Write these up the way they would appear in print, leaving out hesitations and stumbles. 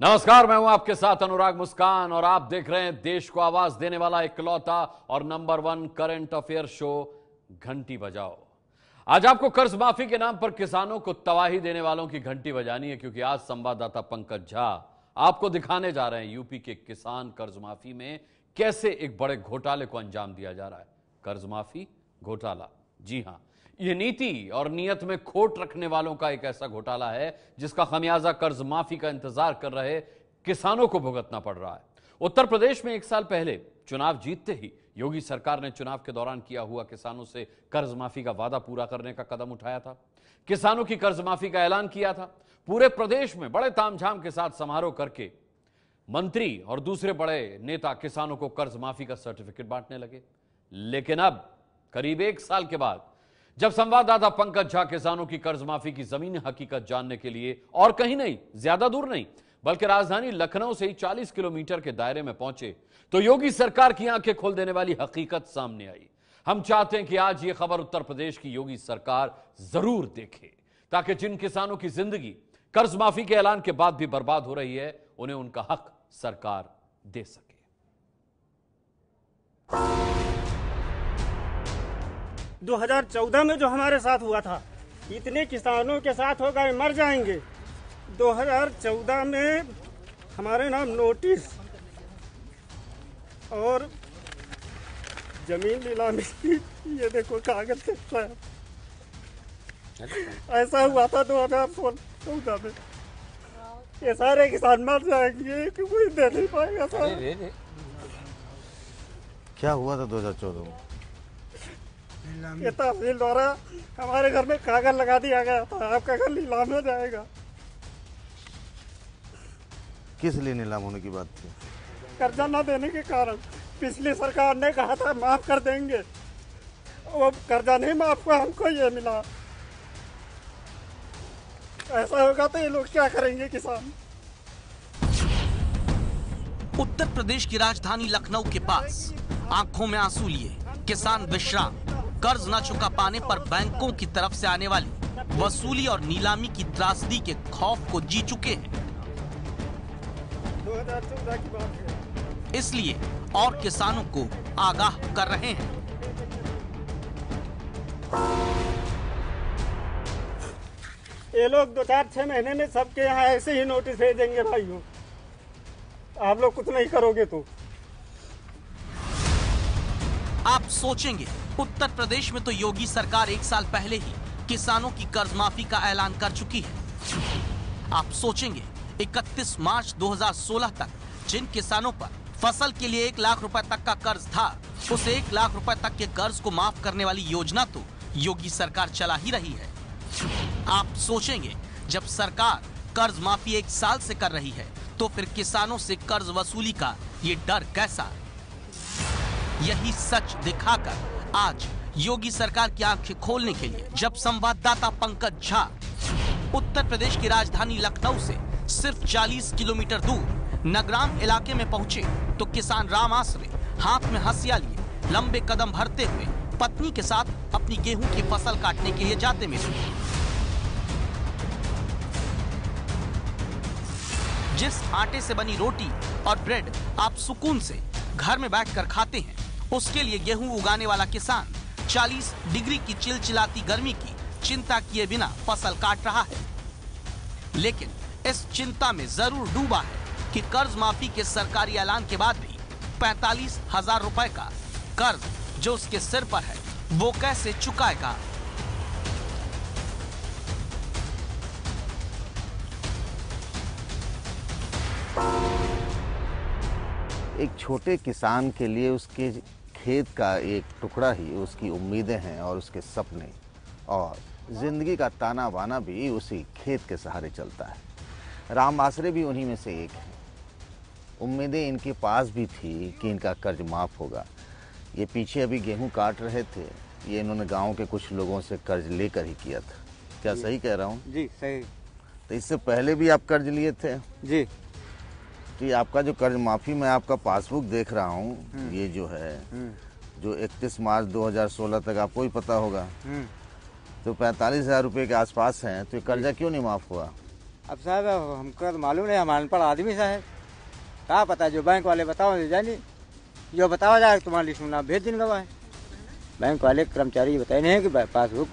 नमस्कार, मैं हूं आपके साथ अनुराग मुस्कान और आप देख रहे हैं देश को आवाज देने वाला इकलौता और नंबर 1 करंट अफेयर शो घंटी बजाओ। आज आपको कर्ज माफी के नाम पर किसानों को तबाही देने वालों की घंटी बजानी है, क्योंकि आज संवाददाता पंकज झा आपको दिखाने जा रहे हैं यूपी के किसान कर्ज माफी में कैसे एक बड़े घोटाले को अंजाम दिया जा रहा है। कर्ज माफी घोटाला, जी हां, यह नीति और नियत में खोट रखने वालों का एक ऐसा घोटाला है जिसका खमियाजा कर्ज माफी का इंतजार कर रहे किसानों को भुगतना पड़ रहा है। उत्तर प्रदेश में 1 साल पहले चुनाव जीतते ही योगी सरकार ने चुनाव के दौरान किया हुआ किसानों से कर्ज माफी का वादा पूरा करने का कदम उठाया था। किसानों की कर्ज माफी का ऐलान किया था। पूरे प्रदेश में बड़े तामझाम के साथ समारोह करके मंत्री और दूसरे बड़े नेता किसानों को कर्ज माफी का सर्टिफिकेट बांटने लगे। लेकिन अब करीब 1 साल के बाद जब संवाददाता पंकज झा किसानों की कर्ज माफी की जमीनी हकीकत जानने के लिए और कहीं नहीं, ज्यादा दूर नहीं, बल्कि राजधानी लखनऊ से ही 40 किलोमीटर के दायरे में पहुंचे तो योगी सरकार की आंखें खोल देने वाली हकीकत सामने आई। हम चाहते हैं कि आज यह खबर उत्तर प्रदेश की योगी सरकार जरूर देखे, ताकि जिन किसानों की जिंदगी कर्ज माफी के ऐलान के बाद भी बर्बाद हो रही है, उन्हें उनका हक सरकार दे सके। 2014 में जो हमारे साथ हुआ था, इतने किसानों के साथ होगा मर जाएंगे। 2014 में हमारे नाम नोटिस और जमीन नीलामी की, ये देखो कागज है। ऐसा हुआ था 2014 में। ये सारे किसान मर जाएंगे कि कोई दे नहीं पाएगा। सर क्या हुआ था 2014 में? ये तहसील द्वारा हमारे घर में कागज लगा दिया गया था, आपका घर नीलाम हो जाएगा। किस लिए नीलाम होने की बात थी? कर्जा न देने के कारण। पिछली सरकार ने कहा था माफ कर देंगे, वो कर्जा नहीं माफ हुआ, हमको ये मिला। ऐसा होगा तो ये लोग क्या करेंगे किसान? उत्तर प्रदेश की राजधानी लखनऊ के पास आंखों में आंसू लिए किसान विश्राम कर्ज न चुका पाने पर बैंकों की तरफ से आने वाली वसूली और नीलामी की त्रासदी के खौफ को जी चुके हैं। 2014 की बात है। इसलिए और किसानों को आगाह कर रहे हैं। ये लोग 2-4-6 महीने में सबके यहाँ ऐसे ही नोटिस भेजेंगे भाइयों, आप लोग कुछ नहीं करोगे तो। आप सोचेंगे उत्तर प्रदेश में तो योगी सरकार 1 साल पहले ही किसानों की कर्ज माफी का ऐलान कर चुकी है। आप सोचेंगे 31 मार्च 2016 तक जिन किसानों पर फसल के लिए 1 लाख रुपए तक का कर्ज था, उस 1 लाख रुपए तक के कर्ज को माफ करने वाली योजना तो योगी सरकार चला ही रही है। आप सोचेंगे जब सरकार कर्ज माफी 1 साल से कर रही है तो फिर किसानों से कर्ज वसूली का ये डर कैसा? यही सच दिखाकर आज योगी सरकार की आंखें खोलने के लिए जब संवाददाता पंकज झा उत्तर प्रदेश की राजधानी लखनऊ से सिर्फ 40 किलोमीटर दूर नगराम इलाके में पहुंचे तो किसान राम आसरे हाथ में हंसिया लिए लंबे कदम भरते हुए पत्नी के साथ अपनी गेहूं की फसल काटने के लिए जाते मिले। जिस आटे से बनी रोटी और ब्रेड आप सुकून से घर में बैठकर खाते हैं, उसके लिए गेहूं उगाने वाला किसान 40 डिग्री की चिलचिलाती गर्मी की चिंता किए बिना फसल काट रहा है। लेकिन इस चिंता में जरूर डूबा है कि कर्ज माफी के सरकारी ऐलान के बाद भी 45,000 रुपए का कर्ज जो उसके सिर पर है वो कैसे चुकाएगा। एक छोटे किसान के लिए उसके खेत का एक टुकड़ा ही उसकी उम्मीदें हैं और उसके सपने, और जिंदगी का ताना बाना भी उसी खेत के सहारे चलता है। राम आसरे भी उन्हीं में से एक हैं। उम्मीदें इनके पास भी थी कि इनका कर्ज माफ़ होगा। ये पीछे अभी गेहूं काट रहे थे, ये इन्होंने गांव के कुछ लोगों से कर्ज लेकर ही किया था। क्या सही कह रहा हूँ? जी सही। तो इससे पहले भी आप कर्ज लिए थे? जी। तो ये आपका जो कर्ज माफ़ी मैं आपका पासबुक देख रहा हूँ, ये जो है जो 31 मार्च 2016 तक आपको ही पता होगा, तो 45,000 रुपये के आसपास हैं। तो ये कर्जा क्यों नहीं माफ़ हुआ? अब साहब हमको तो मालूम नहीं, हम अनपढ़ आदमी साहब, कहाँ पता, जो बैंक वाले बताओ जानी, जो बताया जाए तुम्हारी लिस्ट में नाम भेज दिन गवा है। बैंक वाले कर्मचारी बताए नहीं है कि पासबुक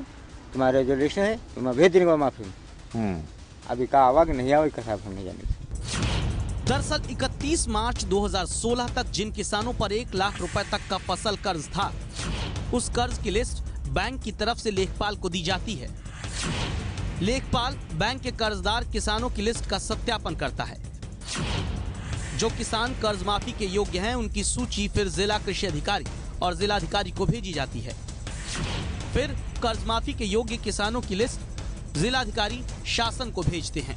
तुम्हारे जो लिस्ट है तुम्हें भेज दिन गवा माफी में। अभी कहा आवा कि नहीं आवा इसका साहब हम नहीं जाने। दरअसल 31 मार्च 2016 तक जिन किसानों पर 1 लाख रुपए तक का फसल कर्ज था, उस कर्ज की लिस्ट बैंक की तरफ से लेखपाल को दी जाती है। लेखपाल बैंक के कर्जदार किसानों की लिस्ट का सत्यापन करता है। जो किसान कर्ज माफी के योग्य हैं, उनकी सूची फिर जिला कृषि अधिकारी और जिलाधिकारी को भेजी जाती है। फिर कर्ज माफी के योग्य किसानों की लिस्ट जिलाधिकारी शासन को भेजते हैं।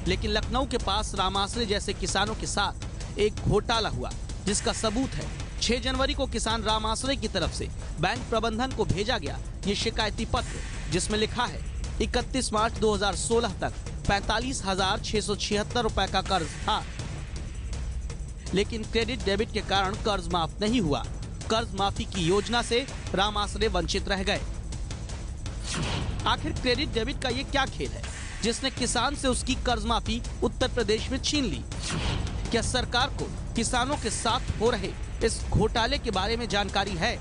लेकिन लखनऊ के पास रामाश्रय जैसे किसानों के साथ एक घोटाला हुआ, जिसका सबूत है 6 जनवरी को किसान रामाश्रय की तरफ से बैंक प्रबंधन को भेजा गया ये शिकायती पत्र, जिसमें लिखा है 31 मार्च 2016 तक 45,676 रुपए का कर्ज था, लेकिन क्रेडिट डेबिट के कारण कर्ज माफ नहीं हुआ। कर्ज माफी की योजना से रामाश्रय वंचित रह गए। आखिर क्रेडिट डेबिट का ये क्या खेल है, जिसने किसान से उसकी कर्ज माफी उत्तर प्रदेश में छीन ली? क्या सरकार को किसानों के साथ हो रहे इस घोटाले के बारे में जानकारी है?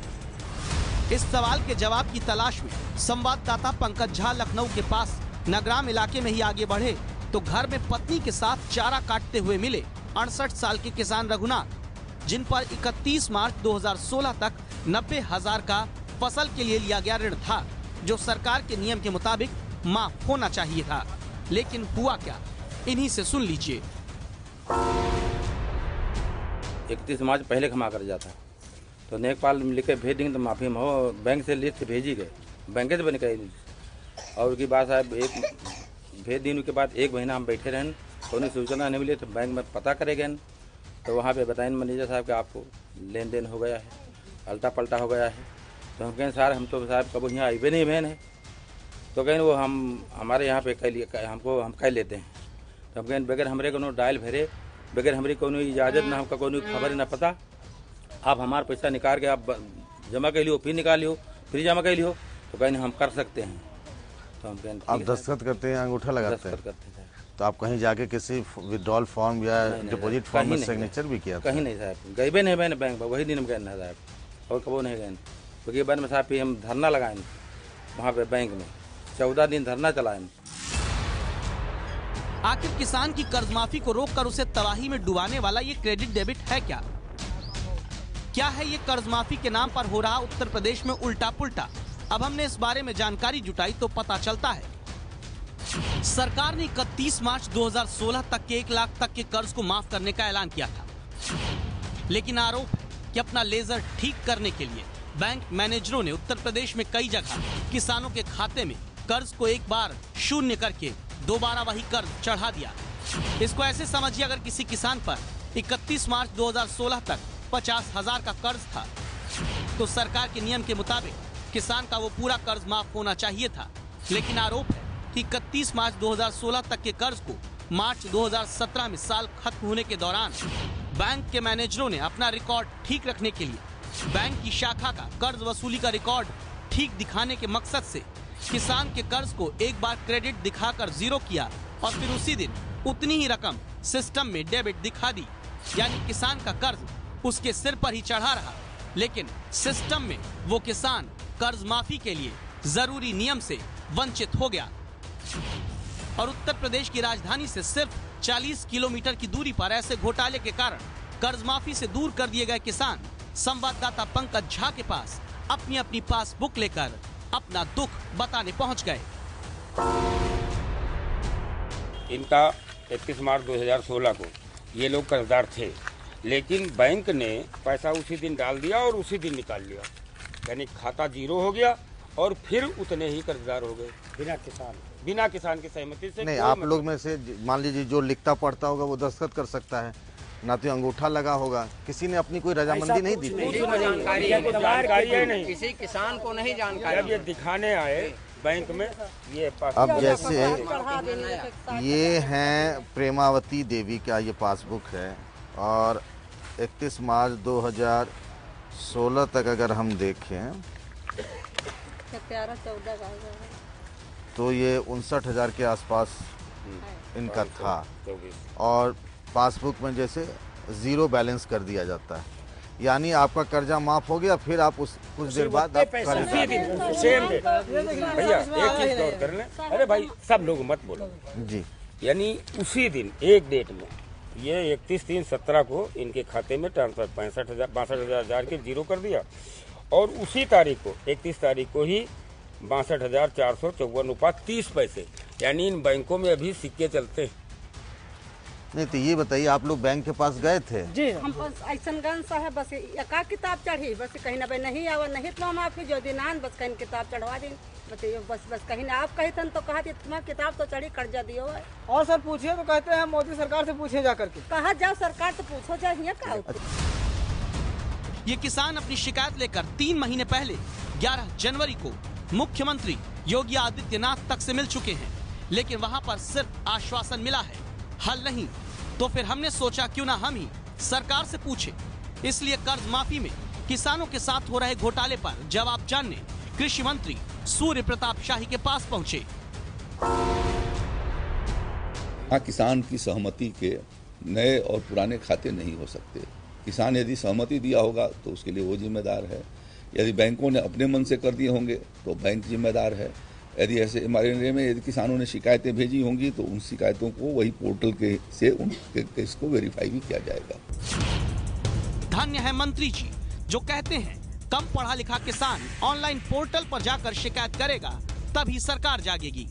इस सवाल के जवाब की तलाश में संवाददाता पंकज झा लखनऊ के पास नगराम इलाके में ही आगे बढ़े तो घर में पत्नी के साथ चारा काटते हुए मिले 68 साल के किसान रघुनाथ, जिन पर 31 मार्च 2016 तक 90,000 का फसल के लिए लिया गया ऋण था, जो सरकार के नियम के मुताबिक माफ होना चाहिए था। लेकिन हुआ क्या, इन्हीं से सुन लीजिए। 31 मार्च पहले जमा कर जाता तो लेखपाल लिख के भेज देंगे तो माफी में हो। बैंक से लिस्ट भेजी गए, बैंक से बन गई। और उसकी बात साहब एक भेज दिन के बाद 1 महीना हम बैठे रहें, कोई सूचना नहीं मिली तो बैंक में पता करेंगे तो वहाँ पे बताएं मैनेजर साहब कि आपको लेन देन हो गया है, अल्टा पल्टा हो गया है। तो हम कहें सर हम तो साहब कब यहाँ आइबे नहीं बहन है, तो कहें वो हम हमारे यहाँ पे कह लिए हमको हम कह लेते हैं। तो हम कहें बगैर हमारे को डायल भरे, बगैर हमारी कोनो इजाज़त ना, हमका कोनो खबर ना पता, आप हमारा पैसा निकाल के आप जमा कर लियो, फिर निकाल लियो, फिर जमा कर लियो, तो कहें हम कर सकते हैं। तो हम कहें आप दस्तखत करते हैं, अंगूठा लगाते हैं? तो आप कहीं जाके किसी विड्रॉल फॉर्म या डिपॉजिट फॉर्म में सिग्नेचर भी किया? कहीं नहीं साहब, गए भी नहीं मैंने बैंक में, वही दिन हम गए ना साहब, और कबो नहीं गए। क्योंकि बाद में साहब हम धरना लगाए वहाँ पे बैंक में, 14 दिन धरना चलाए। आखिर किसान की कर्ज माफी को रोककर उसे तबाही में डुबाने वाला ये क्रेडिट डेबिट है क्या? क्या है ये कर्ज माफी के नाम पर हो रहा उत्तर प्रदेश में उल्टा पुल्टा? अब हमने इस बारे में जानकारी जुटाई तो पता चलता है सरकार ने 31 मार्च 2016 तक के 1 लाख तक के कर्ज को माफ करने का ऐलान किया था। लेकिन आरोप है कि अपना लेजर ठीक करने के लिए बैंक मैनेजरों ने उत्तर प्रदेश में कई जगह किसानों के खाते में कर्ज को एक बार शून्य करके दोबारा वही कर्ज चढ़ा दिया। इसको ऐसे समझिए, अगर किसी किसान पर 31 मार्च 2016 तक 50,000 का कर्ज था तो सरकार के नियम के मुताबिक किसान का वो पूरा कर्ज माफ होना चाहिए था। लेकिन आरोप है कि 31 मार्च 2016 तक के कर्ज को मार्च 2017 में साल खत्म होने के दौरान बैंक के मैनेजरों ने अपना रिकॉर्ड ठीक रखने के लिए बैंक की शाखा का कर्ज वसूली का रिकॉर्ड ठीक दिखाने के मकसद से किसान के कर्ज को एक बार क्रेडिट दिखाकर जीरो किया और फिर उसी दिन उतनी ही रकम सिस्टम में डेबिट दिखा दी। यानी किसान का कर्ज उसके सिर पर ही चढ़ा रहा, लेकिन सिस्टम में वो किसान कर्ज माफी के लिए जरूरी नियम से वंचित हो गया। और उत्तर प्रदेश की राजधानी से सिर्फ 40 किलोमीटर की दूरी पर ऐसे घोटाले के कारण कर्ज माफी से दूर कर दिए गए किसान संवाददाता पंकज झा के पास अपनी अपनी पासबुक लेकर अपना दुख बताने पहुंच गए। इनका 31 मार्च 2016 को ये लोग कर्जदार थे, लेकिन बैंक ने पैसा उसी दिन डाल दिया और उसी दिन निकाल लिया, यानी खाता जीरो हो गया और फिर उतने ही कर्जदार हो गए बिना किसान की सहमति से। नहीं, आप लोग में से मान लीजिए जो लिखता पढ़ता होगा वो दस्तखत कर सकता है, ना तो अंगूठा लगा होगा, किसी ने अपनी कोई रजामंदी नहीं दी? जानकारी है नहीं, किसी किसान को नहीं जानकारी। जब ये दिखाने आए बैंक में ये अब जैसे ये हैं प्रेमावती देवी का ये पासबुक है और 31 मार्च 2016 तक अगर हम देखें तो ये 59,000 के आसपास इनका था 24। और पासबुक में जैसे ज़ीरो बैलेंस कर दिया जाता है, यानी आपका कर्जा माफ़ हो गया, फिर आप उस कुछ देर बाद आप कर्जा उसी दिन सेम डे। भैया एक चीज गौर कर लें, अरे भाई सब लोग मत बोलो जी, यानी उसी दिन एक डेट में ये 31/3/17 को इनके खाते में ट्रांसफर 62,000 के जीरो कर दिया और उसी तारीख को 31 तारीख को ही 62,454.30 यानी इन बैंकों में अभी सिक्के चलते हैं। नहीं तो ये बताइए, आप लोग बैंक के पास गए थे? जी हम बस ऐसा गन सा है, बस एका किताब चढ़ी, बस कहीं ना नहीं आवा नहीं तो हम आपकी जो दिनान बस कहीं किताब चढ़वा दें, बताइए बस कहीं ना आप कही थन तो कहा तुम्हारा किताब तो चढ़ी कर्जा दियो है। और सर पूछिए तो कहते हैं मोदी सरकार से पूछे जा करके। कहा जाओ सरकार तो पूछो जाइए का। ये किसान अपनी शिकायत लेकर 3 महीने पहले 11 जनवरी को मुख्यमंत्री योगी आदित्यनाथ तक से मिल चुके हैं, लेकिन वहां पर सिर्फ आश्वासन मिला है, हल नहीं। तो फिर हमने सोचा क्यों ना हम ही सरकार से पूछे। इसलिए कर्ज माफी में किसानों के साथ हो रहे घोटाले पर जवाब जानने कृषि मंत्री सूर्य प्रताप शाही के पास पहुंचे। हाँ, किसान की सहमति के नए और पुराने खाते नहीं हो सकते। किसान यदि सहमति दिया होगा तो उसके लिए वो जिम्मेदार है, यदि बैंकों ने अपने मन से कर दिए होंगे तो बैंक जिम्मेदार है। यदि ऐसे हमारे में यदि किसानों ने शिकायतें भेजी होंगी तो उन शिकायतों को वही पोर्टल के से उनके केस को वेरीफाई भी किया जाएगा। धन्य है मंत्री जी जो कहते हैं कम पढ़ा लिखा किसान ऑनलाइन पोर्टल पर जाकर शिकायत करेगा तभी सरकार जागेगी।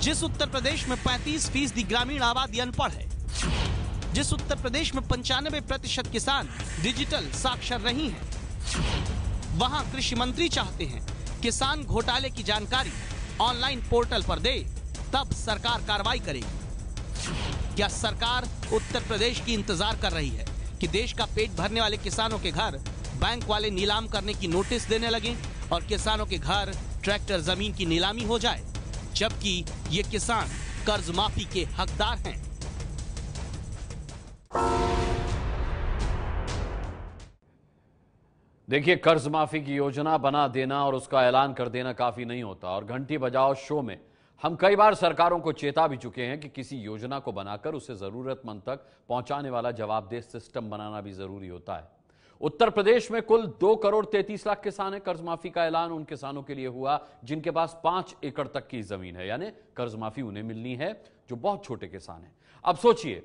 जिस उत्तर प्रदेश में 35% ग्रामीण आबादी अनपढ़ है, जिस उत्तर प्रदेश में 95% किसान डिजिटल साक्षर नहीं है, वहां कृषि मंत्री चाहते हैं किसान घोटाले की जानकारी ऑनलाइन पोर्टल पर दे, तब सरकार कार्रवाई करेगी। क्या सरकार उत्तर प्रदेश की इंतजार कर रही है कि देश का पेट भरने वाले किसानों के घर बैंक वाले नीलाम करने की नोटिस देने लगे और किसानों के घर, ट्रैक्टर, जमीन की नीलामी हो जाए, जबकि ये किसान कर्ज माफी के हकदार हैं? देखिए, कर्ज माफी की योजना बना देना और उसका ऐलान कर देना काफी नहीं होता और घंटी बजाओ शो में हम कई बार सरकारों को चेता भी चुके हैं कि किसी योजना को बनाकर उसे जरूरतमंद तक पहुंचाने वाला जवाबदेह सिस्टम बनाना भी जरूरी होता है। उत्तर प्रदेश में कुल 2,33,00,000 किसान हैं। कर्ज माफी का ऐलान उन किसानों के लिए हुआ जिनके पास 5 एकड़ तक की जमीन है, यानी कर्ज माफी उन्हें मिलनी है जो बहुत छोटे किसान हैं। अब सोचिए,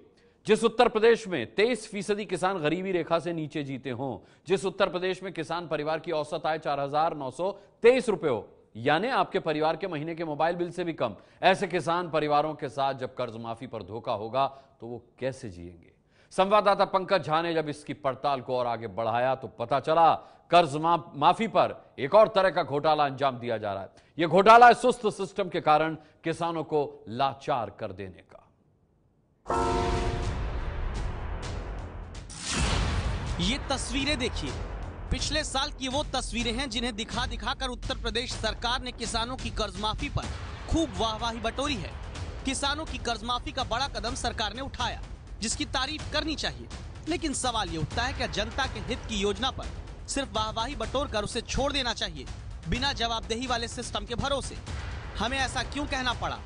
जिस उत्तर प्रदेश में 23% किसान गरीबी रेखा से नीचे जीते हों, जिस उत्तर प्रदेश में किसान परिवार की औसत आय 4,923 रुपए हो, यानी आपके परिवार के महीने के मोबाइल बिल से भी कम, ऐसे किसान परिवारों के साथ जब कर्ज माफी पर धोखा होगा तो वो कैसे जिएंगे? संवाददाता पंकज झा ने जब इसकी पड़ताल को और आगे बढ़ाया तो पता चला कर्ज माफी पर एक और तरह का घोटाला अंजाम दिया जा रहा है। यह घोटाला है सुस्त सिस्टम के कारण किसानों को लाचार कर देने का। ये तस्वीरें देखिए, पिछले साल की वो तस्वीरें हैं जिन्हें दिखा दिखाकर उत्तर प्रदेश सरकार ने किसानों की कर्ज माफी पर खूब वाहवाही बटोरी है। किसानों की कर्ज माफी का बड़ा कदम सरकार ने उठाया, जिसकी तारीफ करनी चाहिए, लेकिन सवाल ये उठता है क्या जनता के हित की योजना पर सिर्फ वाहवाही बटोर कर उसे छोड़ देना चाहिए बिना जवाबदेही वाले सिस्टम के भरोसे? हमें ऐसा क्यों कहना पड़ा?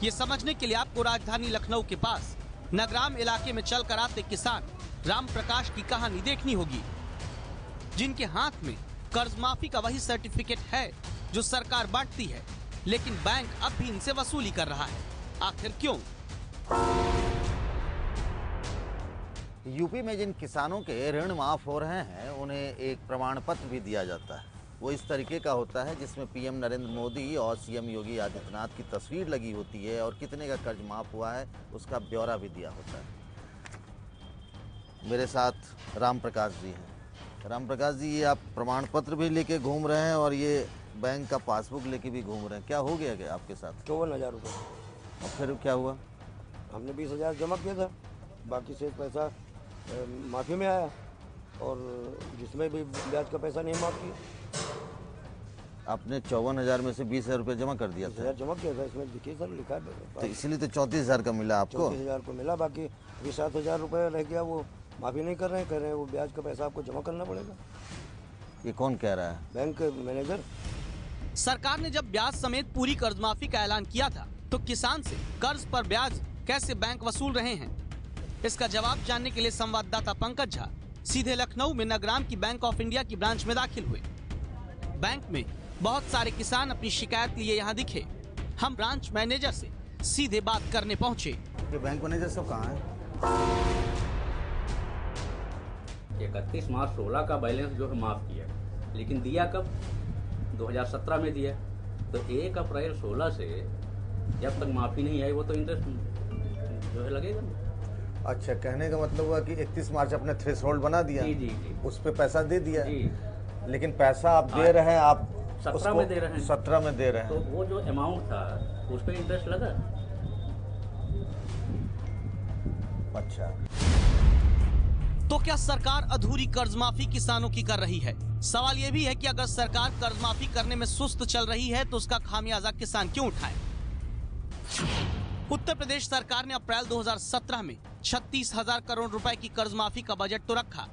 ये समझने के लिए आपको राजधानी लखनऊ के पास नगराम इलाके में चलकर आते किसान राम प्रकाश की कहानी देखनी होगी, जिनके हाथ में कर्ज माफी का वही सर्टिफिकेट है जो सरकार बांटती है, लेकिन बैंक अब भी इनसे वसूली कर रहा है। आखिर क्यों? यूपी में जिन किसानों के ऋण माफ हो रहे हैं उन्हें एक प्रमाण पत्र भी दिया जाता है। वो इस तरीके का होता है जिसमें पीएम नरेंद्र मोदी और सीएम योगी आदित्यनाथ की तस्वीर लगी होती है और कितने का कर्ज माफ हुआ है उसका ब्यौरा भी दिया होता है। मेरे साथ राम प्रकाश जी हैं। राम प्रकाश जी, ये आप प्रमाण पत्र भी लेके घूम रहे हैं और ये बैंक का पासबुक लेके भी घूम रहे हैं, क्या हो गया क्या आपके साथ? 54,000 रुपये। और फिर क्या हुआ? हमने 20,000 जमा किया था, बाकी से पैसा माफ़ी में आया और जिसमें भी ब्याज का पैसा नहीं माफ़ किया। आपने 54,000 में से 20,000 रुपये जमा कर दिया था? 20,000 जमा किया था, इसमें देखिए सर लिखा है। तो इसलिए तो 34,000 का मिला आपको? 34,000 को मिला, बाकी अभी 7,000 रुपये रह गया, वो माफ़ी नहीं कर रहे हैं, कह रहे हैं वो ब्याज का पैसा आपको जमा करना पड़ेगा। ये कौन कह रहा है? Bank manager. सरकार ने जब ब्याज समेत पूरी कर्ज माफी का ऐलान किया था तो किसान से कर्ज पर ब्याज कैसे बैंक वसूल रहे हैं, इसका जवाब जानने के लिए संवाददाता पंकज झा सीधे लखनऊ में नगराम की बैंक ऑफ इंडिया की ब्रांच में दाखिल हुए। बैंक में बहुत सारे किसान अपनी शिकायत लिए यहाँ दिखे। हम ब्रांच मैनेजर से सीधे बात करने पहुँचे। बैंक मैनेजर सब कहाँ है? 31 मार्च 16 का बैलेंस जो है माफ किया, लेकिन दिया कब? 2017 में दिया। तो 1 अप्रैल 16 से जब तक माफी नहीं आई वो तो इंटरेस्ट जो है लगेगा। अच्छा, कहने का मतलब हुआ कि 31 मार्च अपने थ्रेशोल्ड बना दिया। जी। उस पे पैसा दे दिया जी। लेकिन पैसा आप दे रहे हैं, आप 17 में दे रहे हैं। 17 में दे रहे हैं। तो वो जो अमाउंट था उस पर इंटरेस्ट लगा। अच्छा, तो क्या सरकार अधूरी कर्ज माफी किसानों की कर रही है? सवाल ये भी है कि अगर सरकार कर्ज माफी करने में सुस्त चल रही है तो उसका खामियाजा किसान क्यों उठाए? उत्तर प्रदेश सरकार ने अप्रैल 2017 में 36,000 करोड़ रुपए की कर्ज माफी का बजट तो रखा,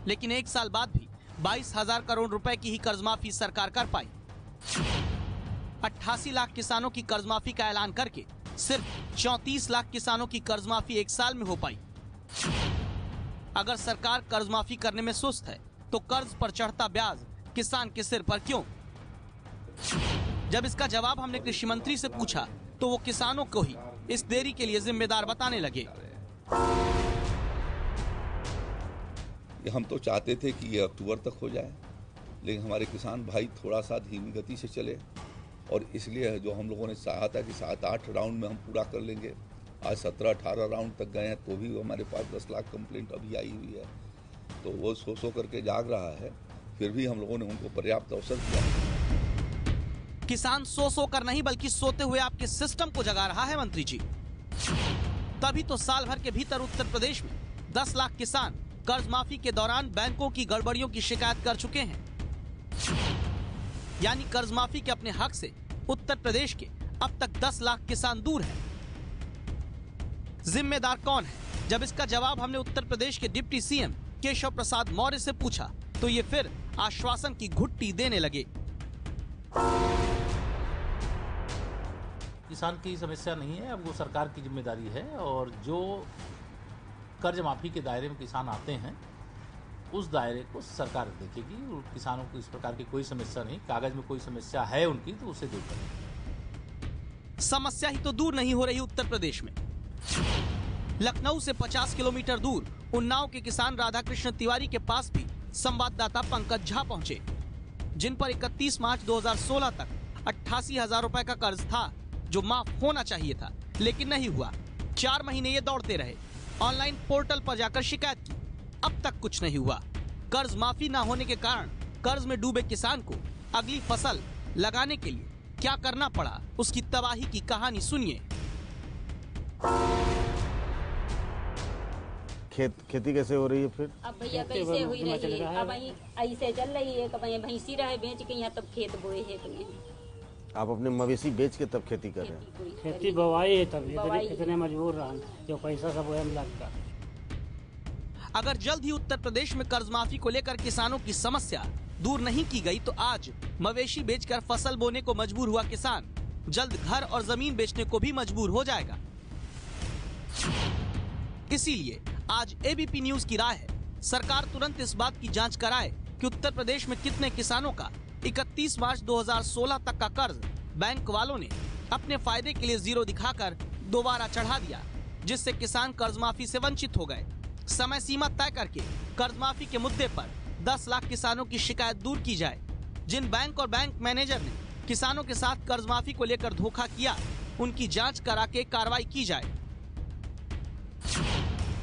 लेकिन 1 साल बाद भी 22,000 करोड़ रुपए की ही कर्ज माफी सरकार कर पाई। 88 लाख किसानों की कर्ज माफी का ऐलान करके सिर्फ 34 लाख किसानों की कर्ज माफी 1 साल में हो पाई। अगर सरकार कर्ज माफी करने में सुस्त है तो कर्ज पर चढ़ता ब्याज किसान के सिर पर क्यों? जब इसका जवाब हमने कृषि मंत्री से पूछा तो वो किसानों को ही इस देरी के लिए जिम्मेदार बताने लगे। हम तो चाहते थे कि ये अक्टूबर तक हो जाए, लेकिन हमारे किसान भाई थोड़ा सा धीमी गति से चले और इसलिए जो हम लोगों ने चाहा था कि 7-8 राउंड में हम पूरा कर लेंगे, आज 17-18 राउंड तक गए हैं तो भी हमारे पास 10 लाख कंप्लेंट अभी आई हुई है। तो वो सो करके जाग रहा है, फिर भी हम लोगों ने उनको पर्याप्त अवसर दिया। किसान सो कर नहीं बल्कि सोते हुए आपके सिस्टम को जगा रहा है मंत्री जी। तभी तो साल भर के भीतर उत्तर प्रदेश में 10 लाख किसान कर्ज माफी के दौरान बैंकों की गड़बड़ियों की शिकायत कर चुके हैं। यानी कर्ज माफी के अपने हक से उत्तर प्रदेश के अब तक 10 लाख किसान दूर हैं। जिम्मेदार कौन है? जब इसका जवाब हमने उत्तर प्रदेश के डिप्टी सीएम केशव प्रसाद मौर्य से पूछा तो ये फिर आश्वासन की घुट्टी देने लगे। किसान की समस्या नहीं है, अब वो सरकार की जिम्मेदारी है और जो कर्ज माफी के दायरे में किसान आते हैं उस दायरे को सरकार देखेगी। किसानों को इस प्रकार की कोई समस्या नहीं, कागज में कोई समस्या है उनकी तो उसे दूर करेंगे। समस्या ही तो दूर नहीं हो रही उत्तर प्रदेश में। लखनऊ से 50 किलोमीटर दूर उन्नाव के किसान राधाकृष्ण तिवारी के पास भी संवाददाता पंकज झा पहुंचे, जिन पर 31 मार्च 2016 तक 88,000 रुपए का कर्ज था जो माफ होना चाहिए था, लेकिन नहीं हुआ। 4 महीने ये दौड़ते रहे, ऑनलाइन पोर्टल पर जाकर शिकायत की, अब तक कुछ नहीं हुआ। कर्ज माफी न होने के कारण कर्ज में डूबे किसान को अगली फसल लगाने के लिए क्या करना पड़ा, उसकी तबाही की कहानी सुनिए। खेती कैसे हो रही है फिर? अब भैया कैसे हुई रही है? अब ऐसे चल रही है, कभी भैंसी रहे बेच के यहाँ तब खेत बोए है। आप अपने मवेशी बेच के तब खेती कर रहे हैं? खेती बवाई है तब इतने मजबूर रहा जो पैसा सब लगता। अगर जल्द ही उत्तर प्रदेश में कर्ज माफी को लेकर किसानों की समस्या दूर नहीं की गई तो आज मवेशी बेचकर फसल बोने को मजबूर हुआ किसान जल्द घर और जमीन बेचने को भी मजबूर हो जाएगा। इसीलिए आज एबीपी न्यूज की राय है, सरकार तुरंत इस बात की जांच कराए कि उत्तर प्रदेश में कितने किसानों का 31 मार्च 2016 तक का कर्ज बैंक वालों ने अपने फायदे के लिए जीरो दिखाकर दोबारा चढ़ा दिया, जिससे किसान कर्ज माफी से वंचित हो गए। समय सीमा तय करके कर्ज माफी के मुद्दे पर 10 लाख किसानों की शिकायत दूर की जाए। जिन बैंक और बैंक मैनेजर ने किसानों के साथ कर्ज माफी को लेकर धोखा किया, उनकी जांच करा के कार्रवाई की जाए।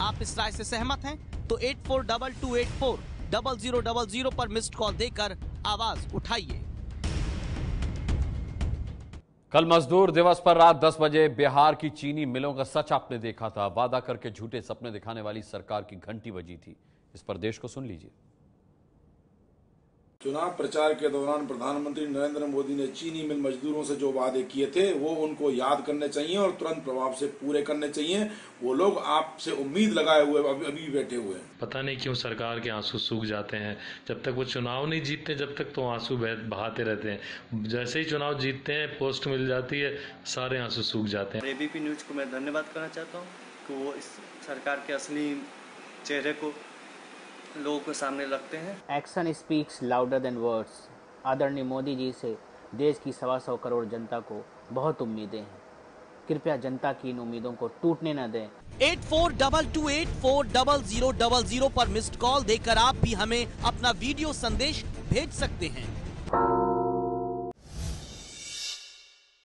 आप इस राय से सहमत हैं तो 8422840000 पर मिस्ड कॉल देकर आवाज उठाइए। कल मजदूर दिवस पर रात 10 बजे बिहार की चीनी मिलों का सच आपने देखा था। वादा करके झूठे सपने दिखाने वाली सरकार की घंटी बजी थी। इस पर देश को सुन लीजिए। चुनाव प्रचार के दौरान प्रधानमंत्री नरेंद्र मोदी ने चीनी मिल मजदूरों से जो वादे किए थे वो उनको याद करने चाहिए और तुरंत प्रभाव से पूरे करने चाहिए। वो लोग आपसे उम्मीद लगाए हुए अभी बैठे हुए हैं। पता नहीं क्यों सरकार के आंसू सूख जाते हैं। जब तक वो चुनाव नहीं जीतते जब तक तो आंसू बहाते रहते हैं। जैसे ही चुनाव जीतते हैं, पोस्ट मिल जाती है, सारे आंसू सूख जाते हैं। एबीपी न्यूज को मैं धन्यवाद करना चाहता हूँ कि वो इस सरकार के असली चेहरे को लोगों के सामने रखते हैं। Action speaks louder than words. आदरणीय मोदी जी से देश की 125 करोड़ जनता को बहुत उम्मीदें हैं। कृपया जनता की इन उम्मीदों को टूटने न दें। 8422840000 पर मिस्ड कॉल देकर आप भी हमें अपना वीडियो संदेश भेज सकते हैं।